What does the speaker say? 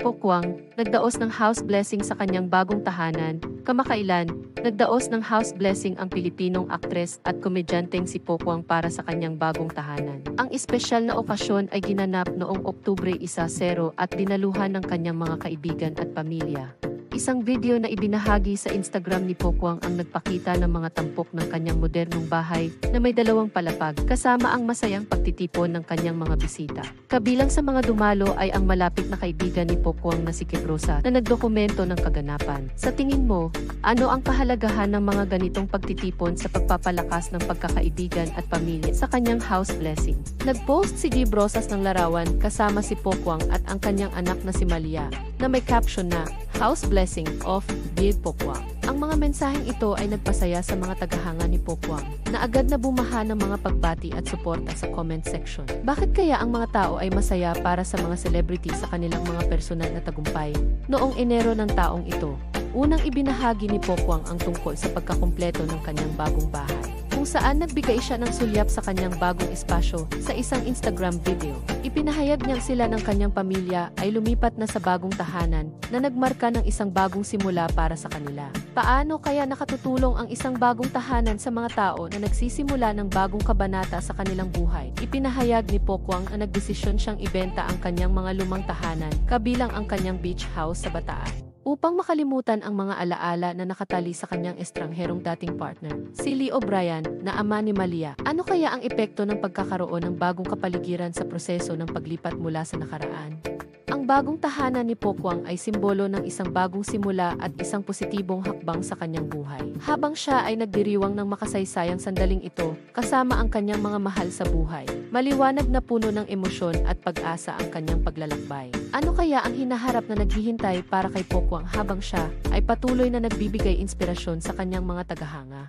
Pokwang, nagdaos ng house blessing sa kanyang bagong tahanan. Kamakailan, nagdaos ng house blessing ang Pilipinong aktres at komedyanteng si Pokwang para sa kanyang bagong tahanan. Ang espesyal na okasyon ay ginanap noong Oktubre 10 at dinaluhan ng kanyang mga kaibigan at pamilya. Isang video na ibinahagi sa Instagram ni Pokwang ang nagpakita ng mga tampok ng kanyang modernong bahay na may 2 palapag kasama ang masayang pagtitipon ng kanyang mga bisita. Kabilang sa mga dumalo ay ang malapit na kaibigan ni Pokwang na si Kip Rosa na nagdokumento ng kaganapan. Sa tingin mo, ano ang kahalagahan ng mga ganitong pagtitipon sa pagpapalakas ng pagkakaibigan at pamilya sa kanyang house blessing? Nagpost si Kip Rosas ng larawan kasama si Pokwang at ang kanyang anak na si Malia na may caption na House Blessing of Big Pokwang. Ang mga mensaheng ito ay nagpasaya sa mga tagahanga ni Pokwang na agad na bumaha ng mga pagbati at suporta sa comment section. Bakit kaya ang mga tao ay masaya para sa mga celebrity sa kanilang mga personal na tagumpay? Noong Enero ng taong ito, unang ibinahagi ni Pokwang ang tungkol sa pagkakumpleto ng kanyang bagong bahay, kung saan nagbigay siya ng sulyap sa kanyang bagong espasyo sa isang Instagram video. Ipinahayag niyang sila ng kanyang pamilya ay lumipat na sa bagong tahanan na nagmarka ng isang bagong simula para sa kanila. Paano kaya nakatutulong ang isang bagong tahanan sa mga tao na nagsisimula ng bagong kabanata sa kanilang buhay? Ipinahayag ni Pokwang na nagdesisyon siyang ibenta ang kanyang mga lumang tahanan, kabilang ang kanyang beach house sa Bataan, upang makalimutan ang mga alaala na nakatali sa kanyang estrangherong dating partner, si Lee O'Brien, na ama ni Malia. Ano kaya ang epekto ng pagkakaroon ng bagong kapaligiran sa proseso ng paglipat mula sa nakaraan? Ang bagong tahanan ni Pokwang ay simbolo ng isang bagong simula at isang positibong hakbang sa kanyang buhay. Habang siya ay nagdiriwang ng makasaysayang sandaling ito, kasama ang kanyang mga mahal sa buhay, maliwanag na puno ng emosyon at pag-asa ang kanyang paglalakbay. Ano kaya ang hinaharap na naghihintay para kay Pokwang habang siya ay patuloy na nagbibigay inspirasyon sa kanyang mga tagahanga?